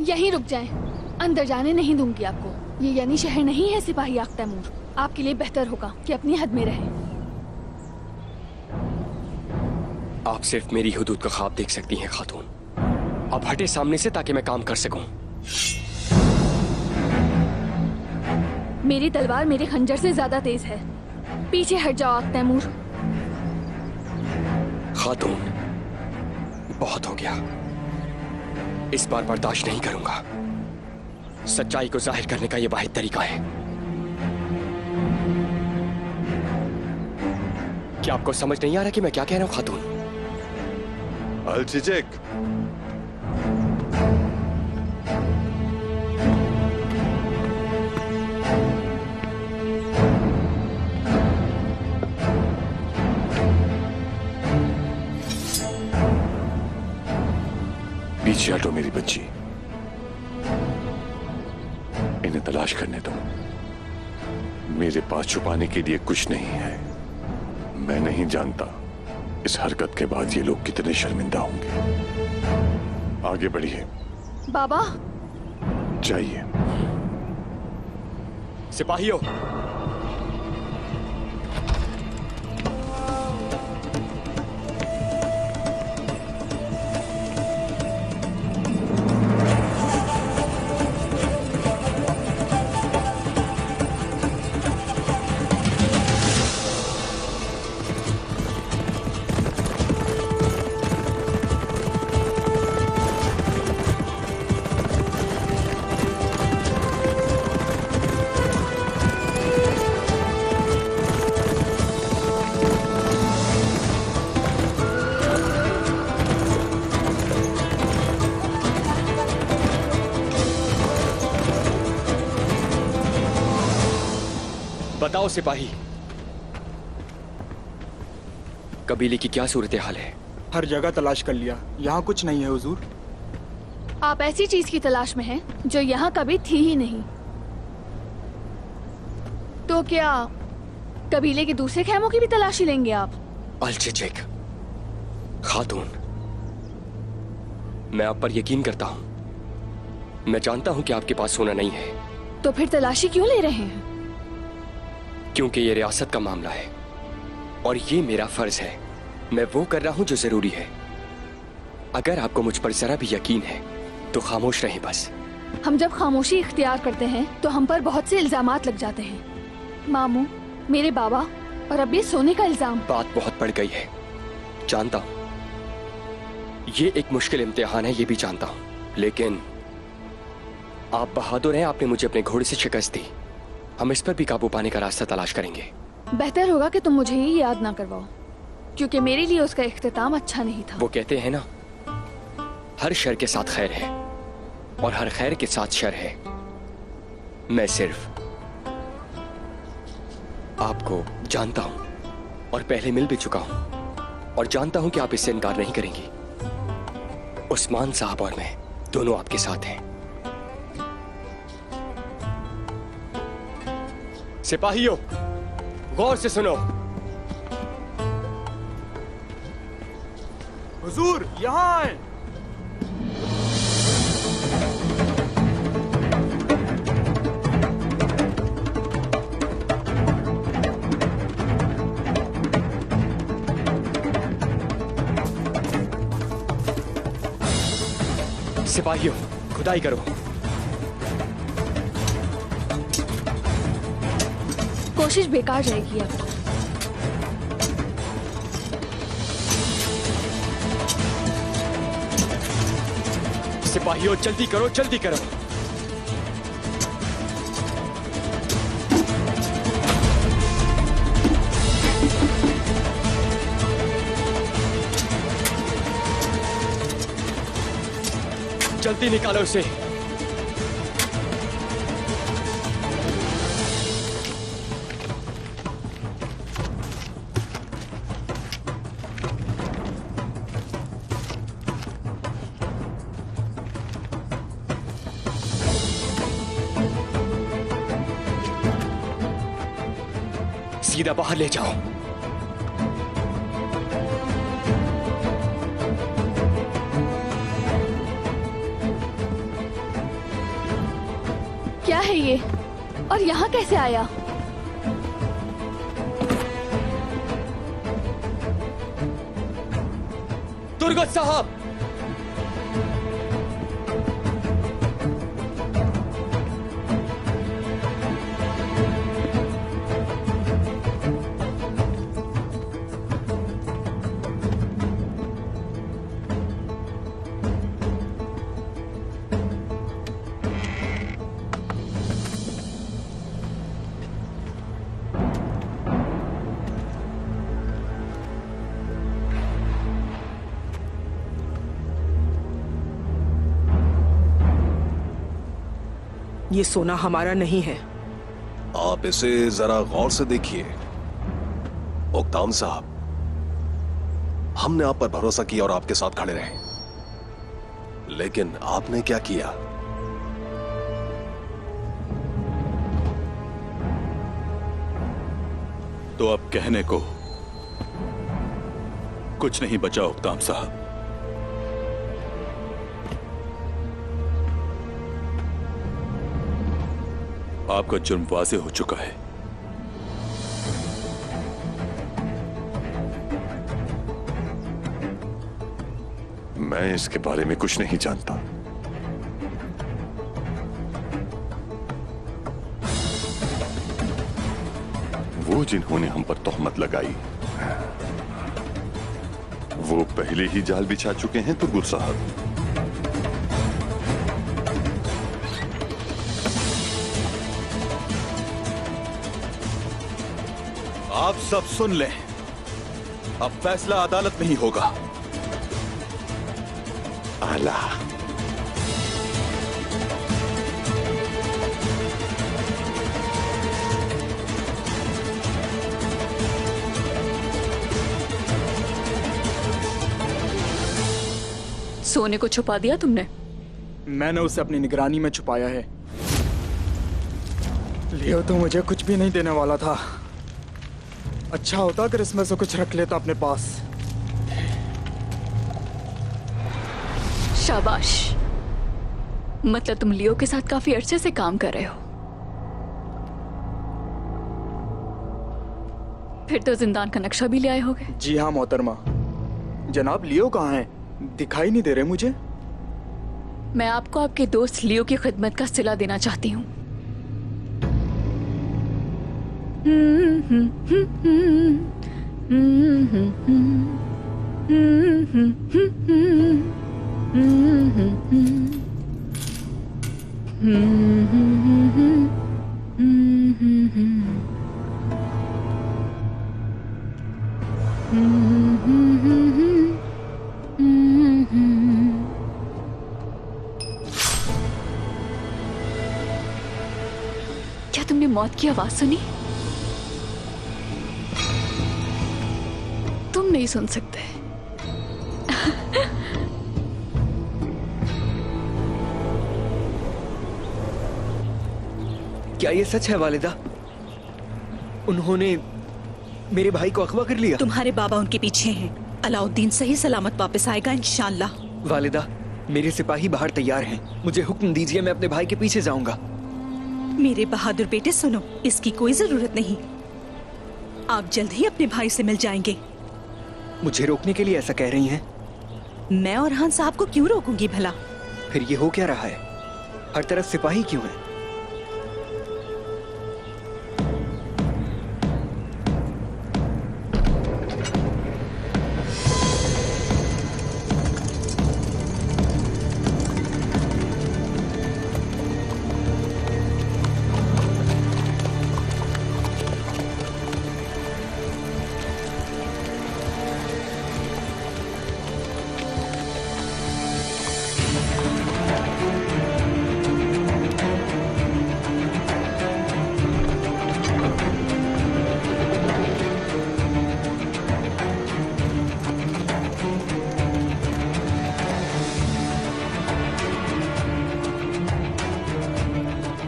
यहीं रुक जाएं। अंदर जाने नहीं दूंगी आपको। ये यानी शहर नहीं है सिपाही आग तैमूर। आपके लिए बेहतर होगा कि अपनी हद में रहें। आप सिर्फ मेरी हुदूद का ख्वाब देख सकती हैं खातून। अब हटे सामने से ताकि मैं काम कर सकूं। मेरी तलवार मेरे खंजर से ज्यादा तेज है। पीछे हट जाओ आग तैमूर। खातून, बहुत हो गया। इस बार बर्दाश्त नहीं करूंगा। सच्चाई को जाहिर करने का यह वाहिद तरीका है। क्या आपको समझ नहीं आ रहा कि मैं क्या कह रहा हूं खातून? अल-चिचेक, पीछे हटो मेरी बच्ची। इन्हें तलाश करने दो। मेरे पास छुपाने के लिए कुछ नहीं है। मैं नहीं जानता इस हरकत के बाद ये लोग कितने शर्मिंदा होंगे। आगे बढ़िए। बाबा, जाइए। सिपाहियों, बताओ सिपाही, कबीले की क्या सूरत हाल है? हर जगह तलाश कर लिया, यहाँ कुछ नहीं है हुजूर। आप ऐसी चीज की तलाश में हैं जो यहाँ कभी थी ही नहीं। तो क्या कबीले के दूसरे खेमों की भी तलाशी लेंगे आप? अल-चिचेक खातून, मैं आप पर यकीन करता हूं। मैं जानता हूं कि आपके पास सोना नहीं है। तो फिर तलाशी क्यों ले रहे हैं? क्योंकि ये रियासत का मामला है और ये मेरा फर्ज है। मैं वो कर रहा हूं जो जरूरी है। अगर आपको मुझ पर जरा भी यकीन है तो खामोश रहें बस। हम जब खामोशी इख्तियार करते हैं तो हम पर बहुत से इल्जामात लग जाते हैं। मामू, मेरे बाबा और अब ये सोने का इल्जाम। बात बहुत बढ़ गई है, जानता हूं। ये एक मुश्किल इम्तिहान है, ये भी जानता हूं। लेकिन आप बहादुर हैं, आपने मुझे अपने घोड़े से शिकस्त दी। हम इस पर भी काबू पाने का रास्ता तलाश करेंगे। बेहतर होगा कि तुम मुझे ये याद ना करवाओ, क्योंकि मेरे लिए उसका इख्तिताम अच्छा नहीं था। वो कहते हैं ना, हर शर के साथ खैर है और हर खैर के साथ शर है। मैं सिर्फ आपको जानता हूं और पहले मिल भी चुका हूं और जानता हूं कि आप इससे इनकार नहीं करेंगी। उस्मान साहब और मैं दोनों आपके साथ हैं। सिपाहियों, गौर से सुनो। हुजूर, यहाँ आए। सिपाहियों, खुदाई करो। कोशिश बेकार जाएगी अब। सिपाहियों, जल्दी करो, जल्दी करो। जल्दी निकालो उसे। सीधा बाहर ले जाओ। है ये? और यहाँ कैसे आया? तुर्गत साहब! ये सोना हमारा नहीं है। आप इसे जरा गौर से देखिए। ओक्ताम साहब, हमने आप पर भरोसा किया और आपके साथ खड़े रहे, लेकिन आपने क्या किया? तो अब कहने को कुछ नहीं बचा ओक्ताम साहब। आपका जुर्म वाज़ेह हो चुका है। मैं इसके बारे में कुछ नहीं जानता। वो जिन्होंने हम पर तोहमत लगाई, वो पहले ही जाल बिछा चुके हैं तुर्गुल साहब। आप सब सुन लें, अब फैसला अदालत में ही होगा। आला, सोने को छुपा दिया तुमने? मैंने उसे अपनी निगरानी में छुपाया है। लियो तो मुझे कुछ भी नहीं देने वाला था। अच्छा होता अगर इसमें से कुछ रख लेता अपने पास। शाबाश, मतलब तुम लियो के साथ काफी अरसे से काम कर रहे हो। फिर तो जिंदान का नक्शा भी ले आए होगे। जी हाँ मोहतरमा। जनाब लियो कहाँ हैं? दिखाई नहीं दे रहे मुझे। मैं आपको आपके दोस्त लियो की खिदमत का सिला देना चाहती हूँ। क्या तुमने मौत की आवाज सुनी? तुम नहीं सुन सकते। क्या ये सच है वालिदा? उन्होंने मेरे भाई को अगवा कर लिया? तुम्हारे बाबा उनके पीछे हैं। अलाउद्दीन सही सलामत वापस आएगा इंशाअल्लाह। वालिदा, मेरे सिपाही बाहर तैयार हैं। मुझे हुक्म दीजिए, मैं अपने भाई के पीछे जाऊंगा। मेरे बहादुर बेटे सुनो, इसकी कोई जरूरत नहीं। आप जल्द ही अपने भाई से मिल जाएंगे। मुझे रोकने के लिए ऐसा कह रही हैं? मैं और हान साहब को क्यों रोकूंगी भला? फिर ये हो क्या रहा है? हर तरफ सिपाही क्यों हैं?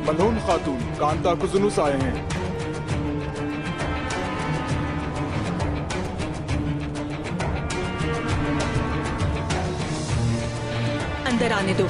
मलून खातून कांता कुजुनुस आए हैं। अंदर आने दो।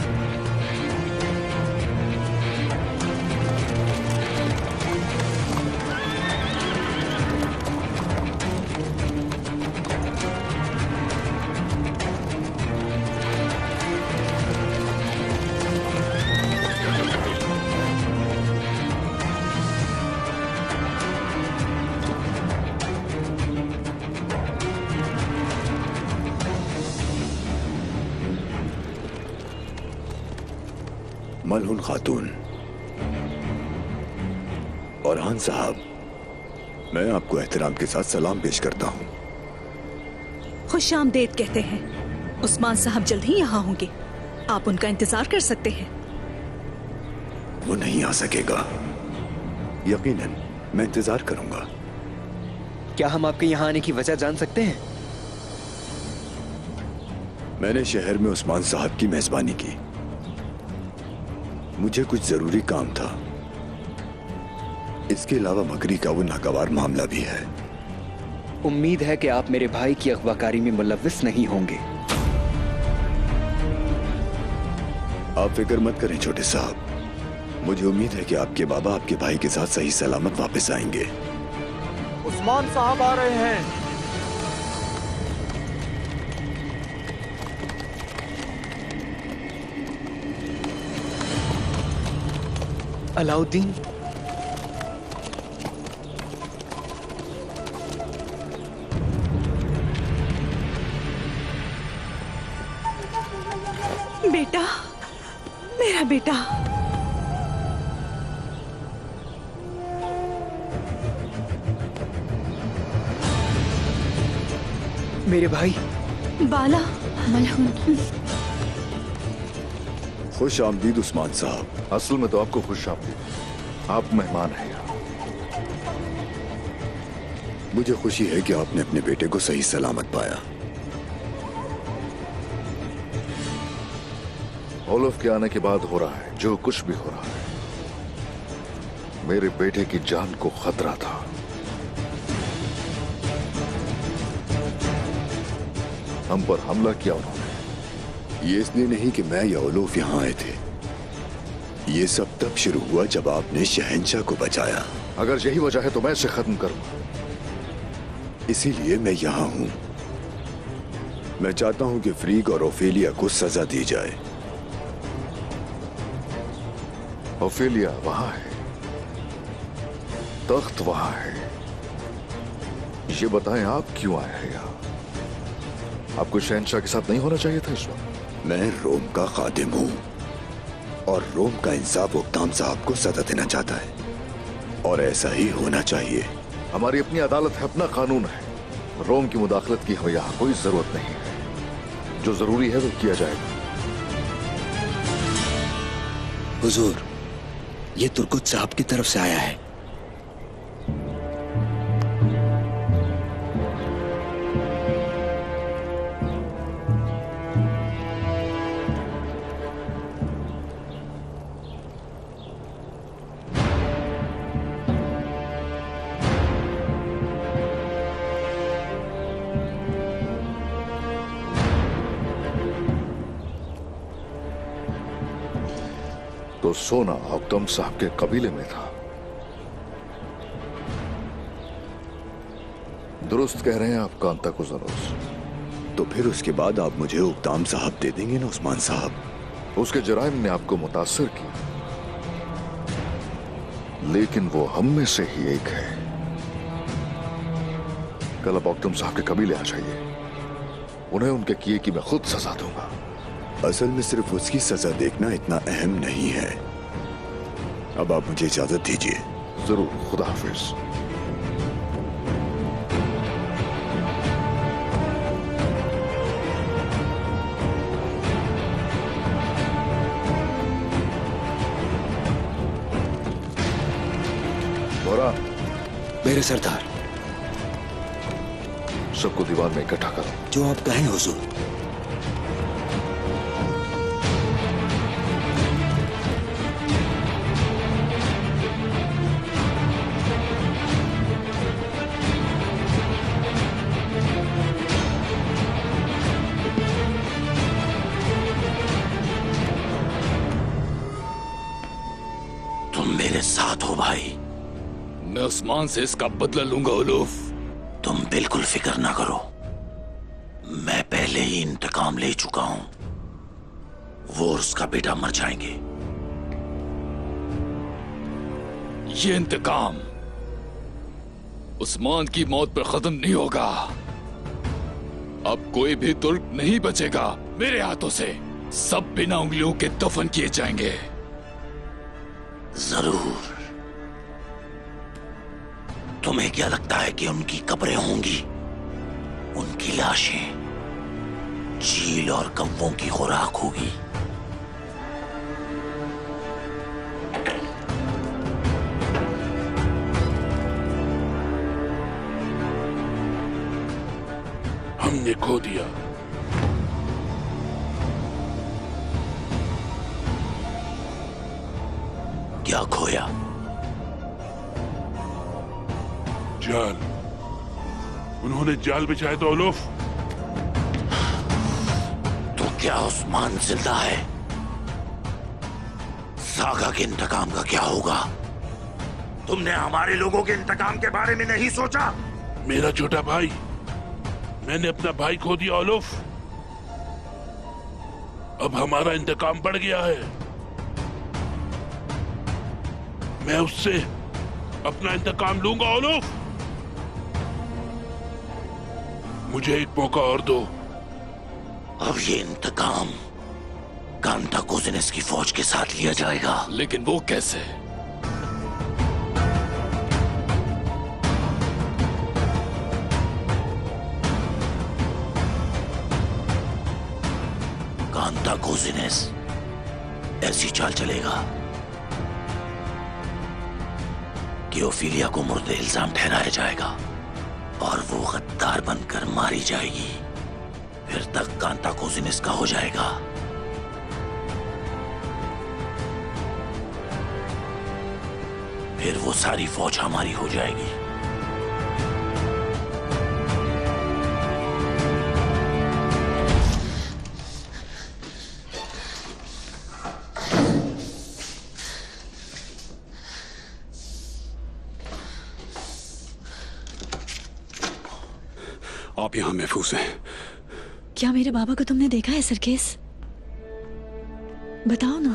मलहुन खातून और हान साहब, मैं आपको एहतराम के साथ सलाम पेश करता हूँ। खुश आमदेद कहते हैं। उस्मान साहब जल्द ही यहाँ होंगे, आप उनका इंतजार कर सकते हैं। वो नहीं आ सकेगा। यकीनन मैं इंतजार करूंगा। क्या हम आपके यहाँ आने की वजह जान सकते हैं? मैंने शहर में उस्मान साहब की मेजबानी की। मुझे कुछ जरूरी काम था। इसके अलावा बकरी का वो नागवार मामला भी है। उम्मीद है कि आप मेरे भाई की अगवाकारी में मुलव्विस नहीं होंगे। आप फिक्र मत करें छोटे साहब, मुझे उम्मीद है कि आपके बाबा आपके भाई के साथ सही सलामत वापस आएंगे। उस्मान साहब आ रहे हैं। अलाउद्दीन, बेटा, मेरा बेटा। मेरे भाई बाला। मलहून। खुश आमदीद उस्मान साहब। असल में तो आपको खुश आमदीद, आप मेहमान हैं यहाँ। मुझे खुशी है कि आपने अपने बेटे को सही सलामत पाया। ओलफ के आने के बाद हो रहा है जो कुछ भी हो रहा है, मेरे बेटे की जान को खतरा था। हम पर हमला किया उन्होंने। ये इसलिए नहीं कि मैं या ओलोफ यहाँ आए थे। ये सब तब शुरू हुआ जब आपने शहंशाह को बचाया। अगर यही वजह है तो मैं इसे खत्म करूंगा। इसीलिए मैं यहाँ हूं। मैं चाहता हूं कि फ्रीक और ओफेलिया को सजा दी जाए। ओफेलिया वहां है, तख्त वहां है। ये बताएं आप क्यों आए हैं यहाँ? आपको शहंशाह के साथ नहीं होना चाहिए था इस वक्त? मैं रोम का खादिम हूं और रोम का इंसाफ उक्ताम साहब को सजा देना चाहता है और ऐसा ही होना चाहिए। हमारी अपनी अदालत है, अपना कानून है। रोम की मुदाखलत की हमें यहाँ कोई जरूरत नहीं है। जो जरूरी है वो किया जाएगा। हुजूर, ये तुर्कुत साहब की तरफ से आया है। तो सोना हुक्म साहब के कबीले में था। दुरुस्त कह रहे हैं आप कांता को जरूर। तो फिर उसके बाद आप मुझे उक्ताम साहब दे देंगे ना उस्मान साहब? उसके जराइम ने आपको मुतासिर किया, लेकिन वो हम में से ही एक है। कल अब उक्ताम साहब के कबीले आ जाइए। उन्हें उनके किए की मैं खुद सजा दूंगा। असल में सिर्फ उसकी सजा देखना इतना अहम नहीं है। अब आप मुझे इजाजत दीजिए। जरूर, खुदा हाफिज। बोरा, मेरे सरदार। सबको दीवार में इकट्ठा करो। जो आप कहें हुजूर। साथ हो भाई। मैं उस्मान से इसका बदला लूंगा उलूफ। तुम बिल्कुल फिक्र ना करो, मैं पहले ही इंतकाम ले चुका हूं। वो और उसका बेटा मर जाएंगे। ये इंतकाम उस्मान की मौत पर खत्म नहीं होगा। अब कोई भी तुर्क नहीं बचेगा मेरे हाथों से। सब बिना उंगलियों के दफन किए जाएंगे। जरूर। तुम्हें क्या लगता है कि उनकी कब्रें होंगी? उनकी लाशें चील और कौवों की खुराक होगी। हमने खो दिया। क्या खोया? जाल। उन्होंने जाल बिछाया तो ओलोफ। तो क्या उस्मान जिंदा है? सागा के इंतकाम का क्या होगा? तुमने हमारे लोगों के इंतकाम के बारे में नहीं सोचा? मेरा छोटा भाई, मैंने अपना भाई खो दिया ओलोफ। अब हमारा इंतकाम बढ़ गया है। मैं उससे अपना इंतकाम लूंगा ओलोफ। मुझे एक मौका और दो। अब ये इंतकाम कांता कोजिनिस की फौज के साथ लिया जाएगा। लेकिन वो कैसे? कांता कोजिनिस ऐसी चाल चलेगा कि ओफिलिया को मुर्दे इल्जाम ठहराया जाएगा और वो गद्दार बनकर मारी जाएगी। फिर तक कांता कोजिनिस का हो जाएगा। फिर वो सारी फौज हमारी हो जाएगी। आप यहां महफूज हैं। क्या मेरे बाबा को तुमने देखा है सरकेस? बताओ ना।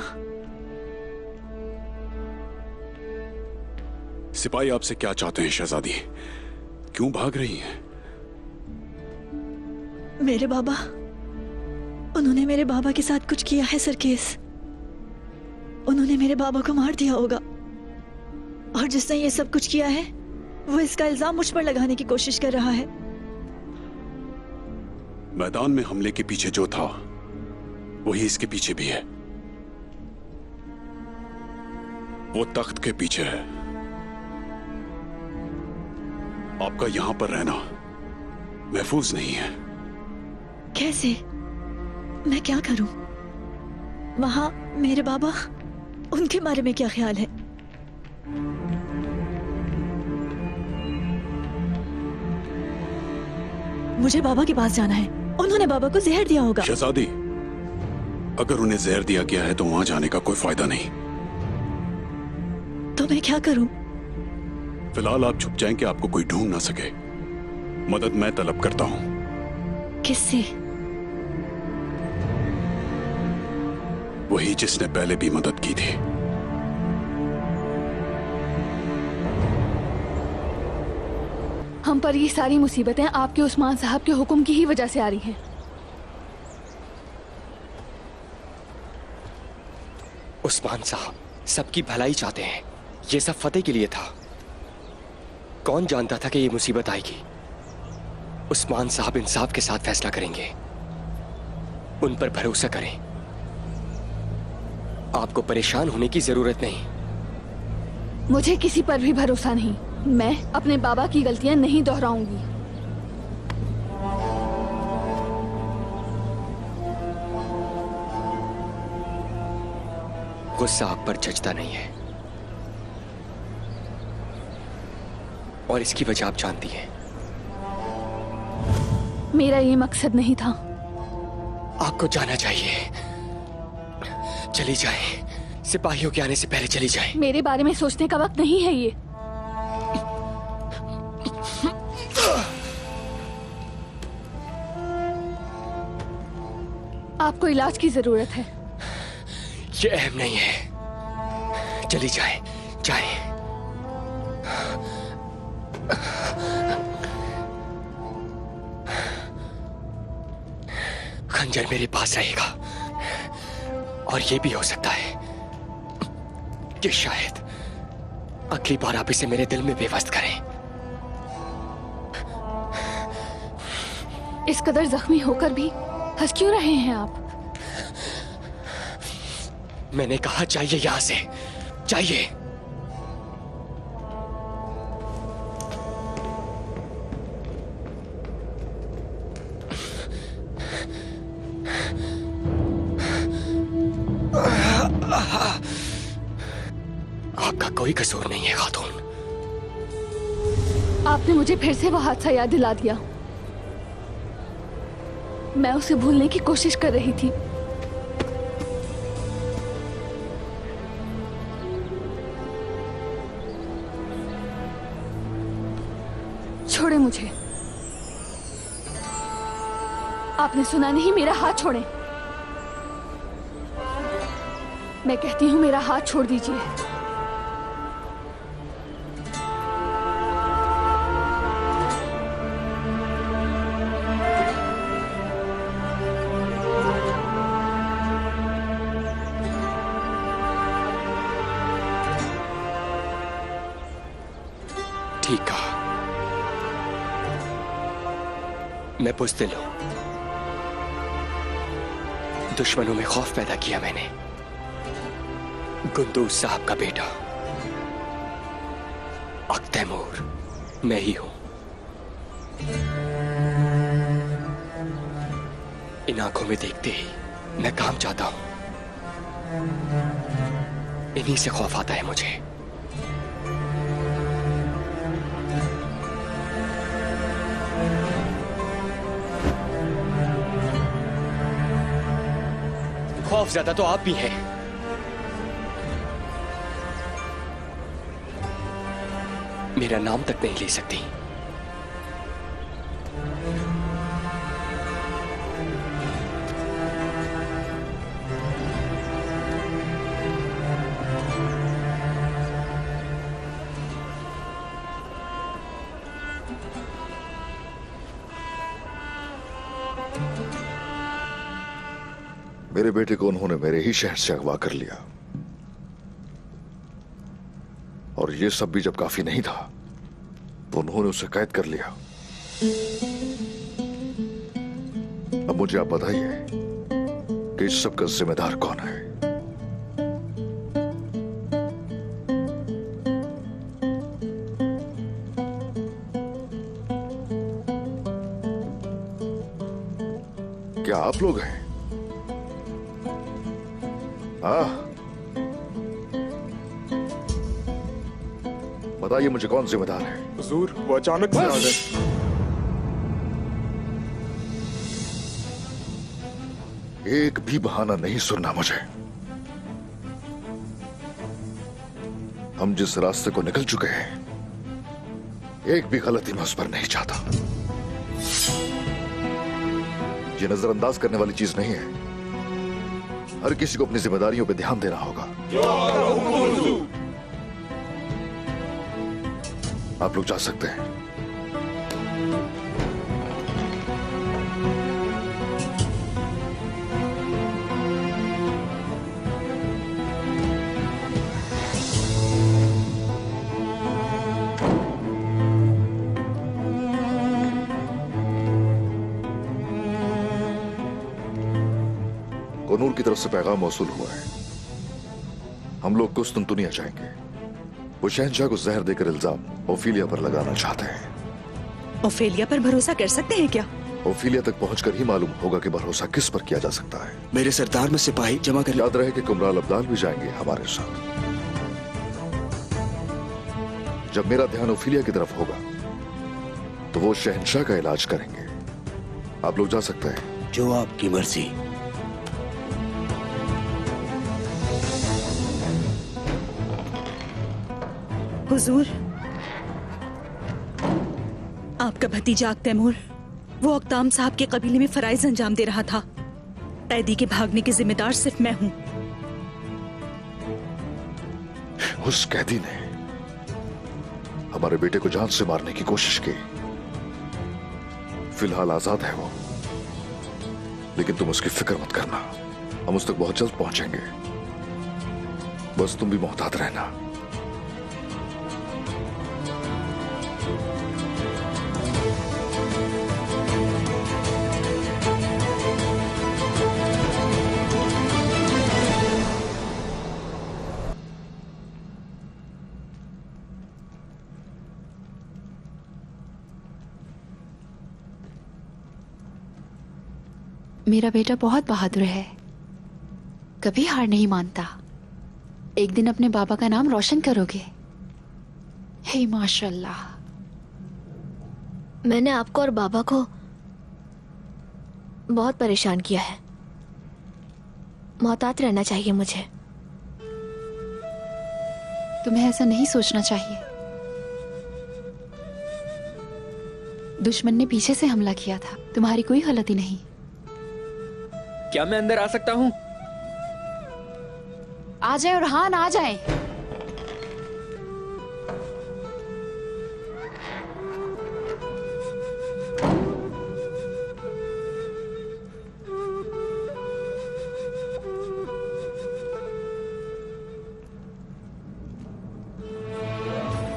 सिपाही आपसे क्या चाहते हैं शहजादी? क्यों भाग रही हैं? मेरे बाबा, उन्होंने मेरे बाबा के साथ कुछ किया है सरकेस। उन्होंने मेरे बाबा को मार दिया होगा और जिसने ये सब कुछ किया है वो इसका इल्जाम मुझ पर लगाने की कोशिश कर रहा है। मैदान में हमले के पीछे जो था वही इसके पीछे भी है। वो तख्त के पीछे है। आपका यहां पर रहना महफूज नहीं है। कैसे? मैं क्या करूं? वहां मेरे बाबा, उनके बारे में क्या ख्याल है? मुझे बाबा के पास जाना है। उन्होंने बाबा को जहर दिया होगा। शहजादी, अगर उन्हें जहर दिया गया है तो वहां जाने का कोई फायदा नहीं। तो मैं क्या करूं? फिलहाल आप छुप जाएं कि आपको कोई ढूंढ ना सके। मदद मैं तलब करता हूं। किससे? वही जिसने पहले भी मदद की थी। हम पर ये सारी मुसीबतें आपके उस्मान साहब के हुक्म की ही वजह से आ रही हैं। उस्मान साहब सबकी भलाई चाहते हैं। ये सब फतेह के लिए था। कौन जानता था कि ये मुसीबत आएगी? उस्मान साहब इंसाफ के साथ फैसला करेंगे। उन पर भरोसा करें। आपको परेशान होने की जरूरत नहीं। मुझे किसी पर भी भरोसा नहीं। मैं अपने बाबा की गलतियां नहीं दोहराऊंगी। गुस्सा आप पर जचता नहीं है और इसकी वजह आप जानती हैं। मेरा ये मकसद नहीं था। आपको जाना चाहिए। चली जाएं। सिपाहियों के आने से पहले चली जाएं। मेरे बारे में सोचने का वक्त नहीं है ये। आपको इलाज की जरूरत है। ये अहम नहीं है। चली जाएं, जाएं। खंजर मेरे पास रहेगा और ये भी हो सकता है कि शायद अगली बार आप इसे मेरे दिल में बेवस्त करें। इस कदर जख्मी होकर भी हंस क्यों रहे हैं आप? मैंने कहा चाहिए, यहां से चाहिए। आपका कोई कसूर नहीं है खातून। आपने मुझे फिर से वो हादसा याद दिला दिया। मैं उसे भूलने की कोशिश कर रही थी। छोड़े मुझे। आपने सुना नहीं? मेरा हाथ छोड़ें। मैं कहती हूं मेरा हाथ छोड़ दीजिए। ठीक कहा। मैं बुज़दिल हूं। दुश्मनों में खौफ पैदा किया मैंने। कुंदूज साहब का बेटा तैमूर मैं ही हूं। इन आंखों में देखते ही मैं काम चाहता हूं। इन्हीं से खौफ आता है मुझे। खौफ ज्यादा तो आप भी हैं। मेरा नाम तक नहीं ले सकती। मेरे बेटे को उन्होंने मेरे ही शहर से अगवा कर लिया, और ये सब भी जब काफी नहीं था तो उन्होंने उसे कैद कर लिया। अब मुझे आप बताइए कि इस सब का जिम्मेदार कौन है? क्या आप लोग हैं? बताइए मुझे कौन जिम्मेदार है? हुजूर, वो अचानक से आ गए। एक भी बहाना नहीं सुनना मुझे। हम जिस रास्ते को निकल चुके हैं, एक भी गलती मैं उस पर नहीं चाहता। ये नजरअंदाज करने वाली चीज नहीं है। हर किसी को अपनी जिम्मेदारियों पे ध्यान देना होगा। आप लोग जा सकते हैं। कोनूर की तरफ से पैगाम मौसूल हुआ है। हम लोग कुस्तुनतुनिया जाएंगे। वो शहंशाह को जहर देकर इल्जाम ओफिलिया पर लगाना चाहते हैं। ओफेलिया पर भरोसा कर सकते हैं क्या? ओफिलिया तक पहुंचकर ही मालूम होगा कि भरोसा किस पर किया जा सकता है। मेरे सरदार में सिपाही जमा कर। याद रहे कि कुमराल अब्दाल भी जाएंगे हमारे साथ। जब मेरा ध्यान ओफिलिया की तरफ होगा तो वो शहंशाह का इलाज करेंगे। आप लोग जा सकते हैं। जो आपकी मर्जी। हुजूर, आपका भतीजा तैमूर वो अक्ताम साहब के कबीले में फराइज अंजाम दे रहा था। कैदी के भागने की जिम्मेदार सिर्फ मैं हूं। उस कैदी ने हमारे बेटे को जान से मारने की कोशिश की। फिलहाल आजाद है वो, लेकिन तुम उसकी फिक्र मत करना। हम उस तक बहुत जल्द पहुंचेंगे। बस तुम भी मोहतात रहना। मेरा बेटा बहुत बहादुर है, कभी हार नहीं मानता। एक दिन अपने बाबा का नाम रोशन करोगे। हे माशाल्लाह। मैंने आपको और बाबा को बहुत परेशान किया है। मोहतात रहना चाहिए मुझे। तुम्हें ऐसा नहीं सोचना चाहिए। दुश्मन ने पीछे से हमला किया था, तुम्हारी कोई गलती नहीं। क्या मैं अंदर आ सकता हूँ? आ जाए उरहान, आ जाए।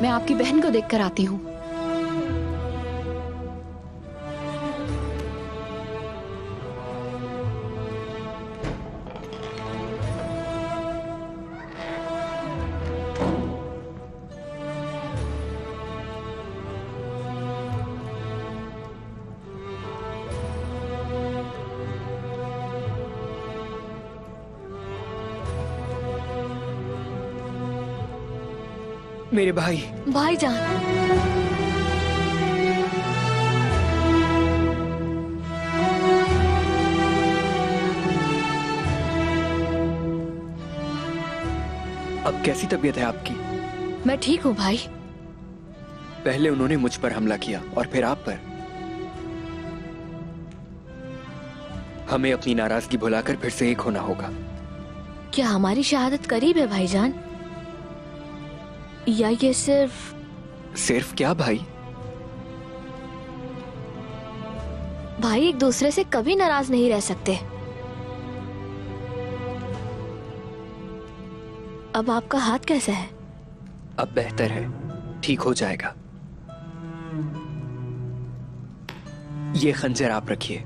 मैं आपकी बहन को देखकर आती हूँ। मेरे भाई। भाईजान। अब कैसी तबीयत है आपकी? मैं ठीक हूँ भाई। पहले उन्होंने मुझ पर हमला किया और फिर आप पर। हमें अपनी नाराजगी भुलाकर फिर से एक होना होगा। क्या हमारी शहादत करीब है भाईजान, या ये सिर्फ क्या भाई? भाई एक दूसरे से कभी नाराज नहीं रह सकते। अब आपका हाथ कैसा है? अब बेहतर है, ठीक हो जाएगा। ये खंजर आप रखिए।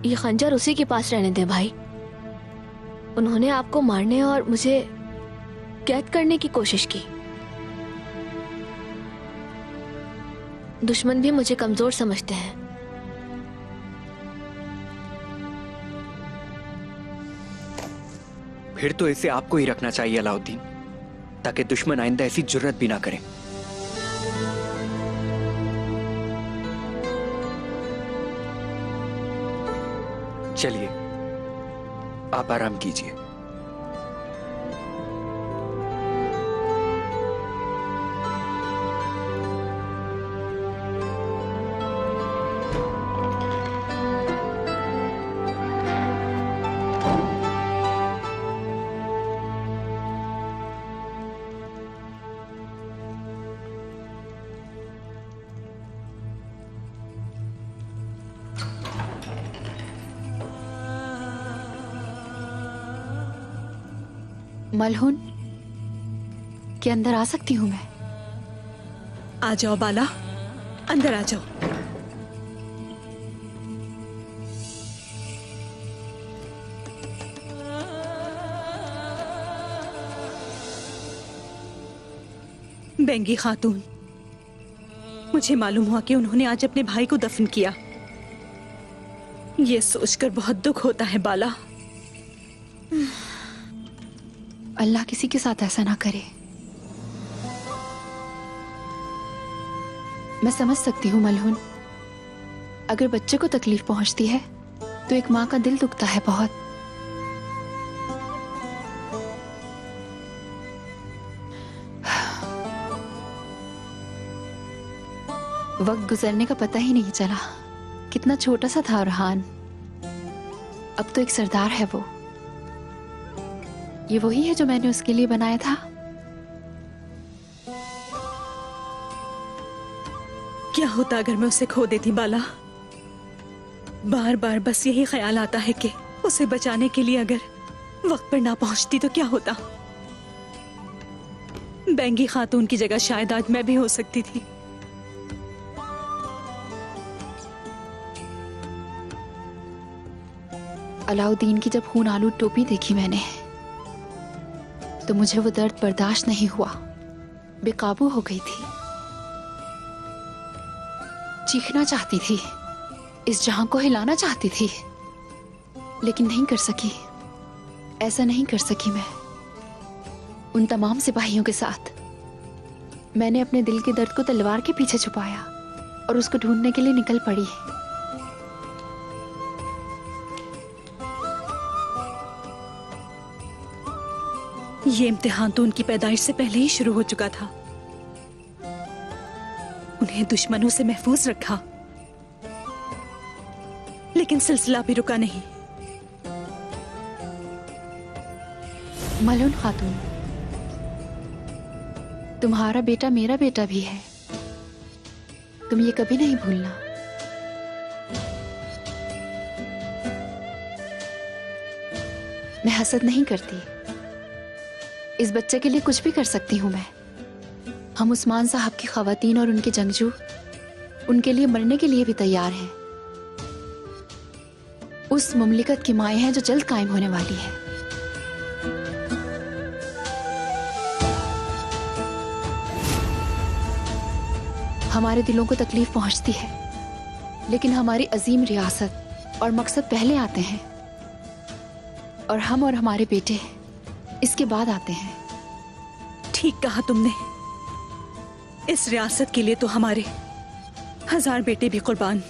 ये खंजर उसी के पास रहने दे भाई। उन्होंने आपको मारने और मुझे कैद करने की कोशिश की। दुश्मन भी मुझे कमजोर समझते हैं। फिर तो इसे आपको ही रखना चाहिए अलाउद्दीन, ताकि दुश्मन आइंदा ऐसी जुर्रत भी ना करे। चलिए, आप आराम कीजिए। मलहून, के अंदर आ सकती हूँ मैं? आ जाओ बाला, अंदर आ जाओ। बेंगी खातून, मुझे मालूम हुआ कि उन्होंने आज अपने भाई को दफन किया। ये सोचकर बहुत दुख होता है बाला। अल्लाह किसी के साथ ऐसा ना करे। मैं समझ सकती हूँ मलहून, अगर बच्चे को तकलीफ पहुंचती है तो एक माँ का दिल दुखता है बहुत। वक्त गुजरने का पता ही नहीं चला। कितना छोटा सा था उरहान, अब तो एक सरदार है वो। ये वही है जो मैंने उसके लिए बनाया था। क्या होता अगर मैं उसे खो देती बाला? बार बार बस यही ख्याल आता है कि उसे बचाने के लिए अगर वक्त पर ना पहुंचती तो क्या होता। बेंगी खातून की जगह शायद आज मैं भी हो सकती थी। अलाउद्दीन की जब खून आलू टोपी देखी मैंने तो मुझे वो दर्द बर्दाश्त नहीं हुआ, बेकाबू हो गई थी। चीखना चाहती थी, इस जहां को हिलाना चाहती थी, लेकिन नहीं कर सकी। ऐसा नहीं कर सकी मैं उन तमाम सिपाहियों के साथ। मैंने अपने दिल के दर्द को तलवार के पीछे छुपाया और उसको ढूंढने के लिए निकल पड़ी। ये इम्तिहान तो उनकी पैदाइश से पहले ही शुरू हो चुका था। उन्हें दुश्मनों से महफूज रखा, लेकिन सिलसिला भी रुका नहीं। मलून खातून, तुम्हारा बेटा मेरा बेटा भी है, तुम ये कभी नहीं भूलना। मैं हसद नहीं करती, इस बच्चे के लिए कुछ भी कर सकती हूं मैं। हम उस्मान साहब की खवातीन और उनके जंगजू उनके लिए मरने के लिए भी तैयार हैं। उस मुमलिकत की माएँ हैं जो जल्द कायम होने वाली है। हमारे दिलों को तकलीफ पहुंचती है, लेकिन हमारी अजीम रियासत और मकसद पहले आते हैं और हम और हमारे बेटे इसके बाद आते हैं। ठीक कहा तुमने। इस रियासत के लिए तो हमारे 1000 बेटे भी कुर्बान।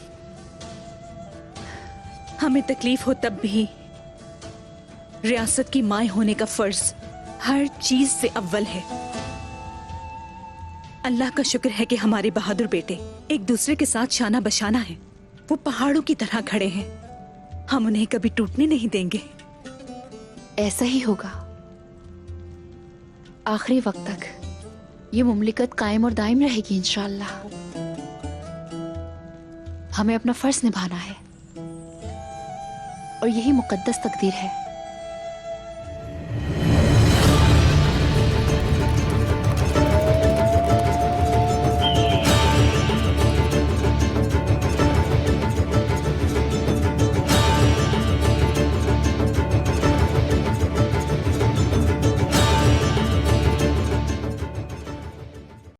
हमें तकलीफ हो तब भी रियासत की माँ होने का फर्ज हर चीज से अव्वल है। अल्लाह का शुक्र है कि हमारे बहादुर बेटे एक दूसरे के साथ शाना बशाना है। वो पहाड़ों की तरह खड़े हैं, हम उन्हें कभी टूटने नहीं देंगे। ऐसा ही होगा, आखिरी वक्त तक ये मुमलिकत कायम और दायम रहेगी इंशाअल्लाह। हमें अपना फर्ज निभाना है और यही मुकद्दस तकदीर है।